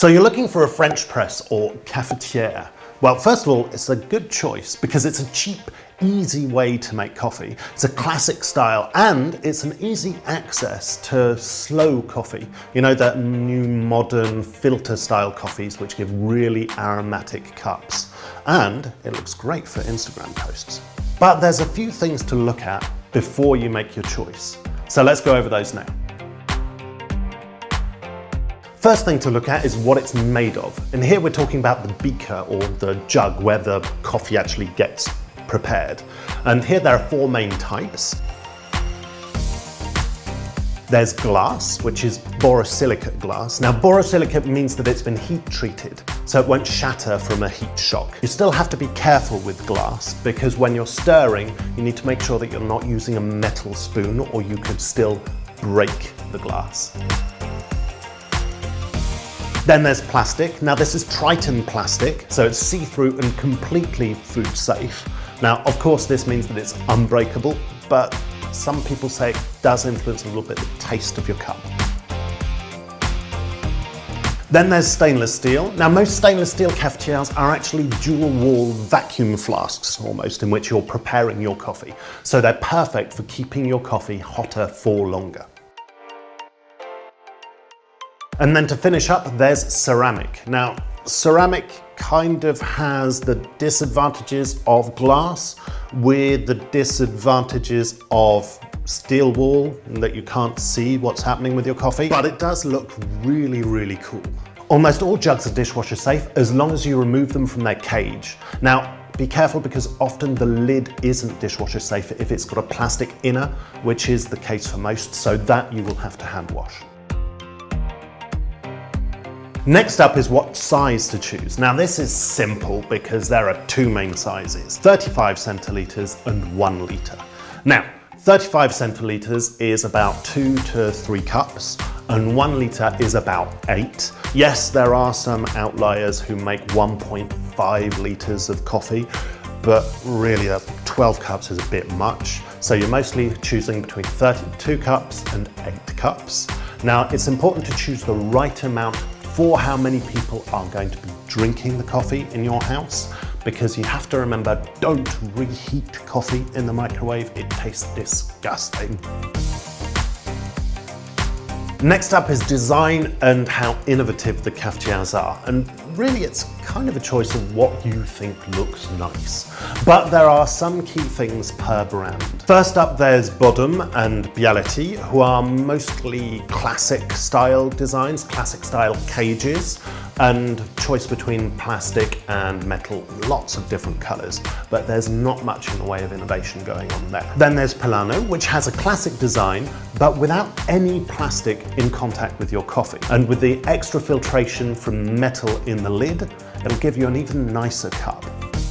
So you're looking for a French press or cafetiere. Well, first of all, it's a good choice because it's a cheap, easy way to make coffee. It's a classic style and it's an easy access to slow coffee. You know, that new modern filter style coffees which give really aromatic cups. And it looks great for Instagram posts. But there's a few things to look at before you make your choice. So let's go over those now. First thing to look at is what it's made of. And here we're talking about the beaker or the jug where the coffee actually gets prepared. And here there are four main types. There's glass, which is borosilicate glass. Now, borosilicate means that it's been heat treated, so it won't shatter from a heat shock. You still have to be careful with glass because when you're stirring, you need to make sure that you're not using a metal spoon or you could still break the glass. Then there's plastic. Now this is Triton plastic, so it's see-through and completely food safe. Now, of course, this means that it's unbreakable, but some people say it does influence a little bit the taste of your cup. Then there's stainless steel. Now most stainless steel cafetieres are actually dual wall vacuum flasks almost, in which you're preparing your coffee. So they're perfect for keeping your coffee hotter for longer. And then to finish up, there's ceramic. Now, ceramic kind of has the disadvantages of glass with the disadvantages of steel wool, and that you can't see what's happening with your coffee, but it does look really, really cool. Almost all jugs are dishwasher safe as long as you remove them from their cage. Now, be careful because often the lid isn't dishwasher safe if it's got a plastic inner, which is the case for most, so that you will have to hand wash. Next up is what size to choose. Now this is simple because there are two main sizes, 35 centilitres and 1 litre. Now, 35 centilitres is about 2 to 3 cups and 1 litre is about 8. Yes, there are some outliers who make 1.5 litres of coffee, but really 12 cups is a bit much. So you're mostly choosing between 32 cups and 8 cups. Now, it's important to choose the right amount for how many people are going to be drinking the coffee in your house, because you have to remember, don't reheat coffee in the microwave, it tastes disgusting. Next up is design and how innovative the cafetieres are, and really it's kind of a choice of what you think looks nice. But there are some key things per brand. First up there's Bodum and Bialetti, who are mostly classic style designs, classic style cages, and choice between plastic and metal, lots of different colours, but there's not much in the way of innovation going on there. Then there's Pilano, which has a classic design, but without any plastic in contact with your coffee. And with the extra filtration from metal in the lid, it'll give you an even nicer cup.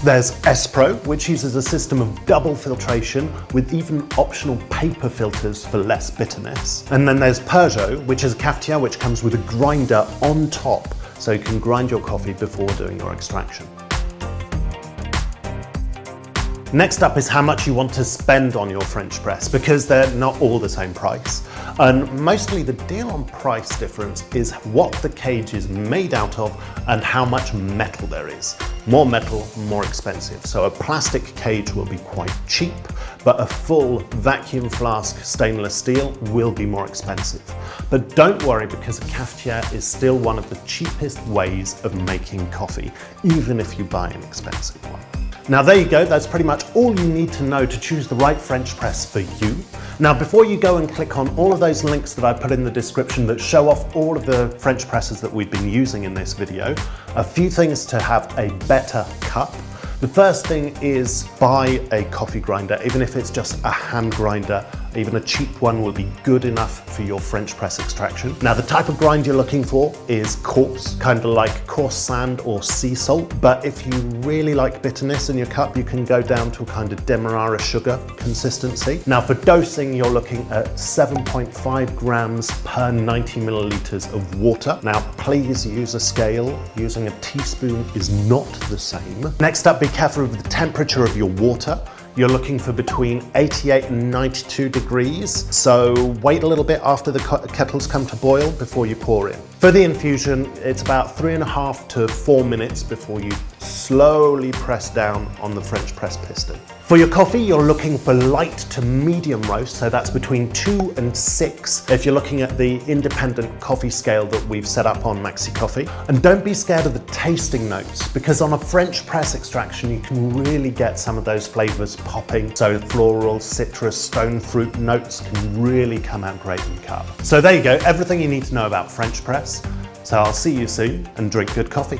There's Espro, which uses a system of double filtration with even optional paper filters for less bitterness. And then there's Peugeot, which is a cafetiere which comes with a grinder on top, so you can grind your coffee before doing your extraction. Next up is how much you want to spend on your French press, because they're not all the same price. And mostly the deal on price difference is what the cage is made out of and how much metal there is. More metal, more expensive. So a plastic cage will be quite cheap, but a full vacuum flask stainless steel will be more expensive. But don't worry, because a cafetiere is still one of the cheapest ways of making coffee, even if you buy an expensive one. Now there you go, that's pretty much all you need to know to choose the right French press for you. Now before you go and click on all of those links that I put in the description that show off all of the French presses that we've been using in this video, a few things to have a better cup. The first thing is buy a coffee grinder, even if it's just a hand grinder. Even a cheap one will be good enough for your French press extraction. Now the type of grind you're looking for is coarse, kind of like coarse sand or sea salt. But if you really like bitterness in your cup, you can go down to a kind of demerara sugar consistency. Now for dosing, you're looking at 7.5 grams per 90 milliliters of water. Now please use a scale. Using a teaspoon is not the same. Next up, be careful of the temperature of your water. you're looking for between 88 and 92 degrees. So wait a little bit after the kettles come to boil before you pour in. For the infusion, it's about 3.5 to 4 minutes before you slowly press down on the French press piston. For your coffee, you're looking for light to medium roast, so that's between 2 and 6 if you're looking at the independent coffee scale that we've set up on Maxi Coffee. And don't be scared of the tasting notes, because on a French press extraction, you can really get some of those flavors popping. So floral, citrus, stone fruit notes can really come out great in the cup. So there you go, everything you need to know about French press. So I'll see you soon and drink good coffee.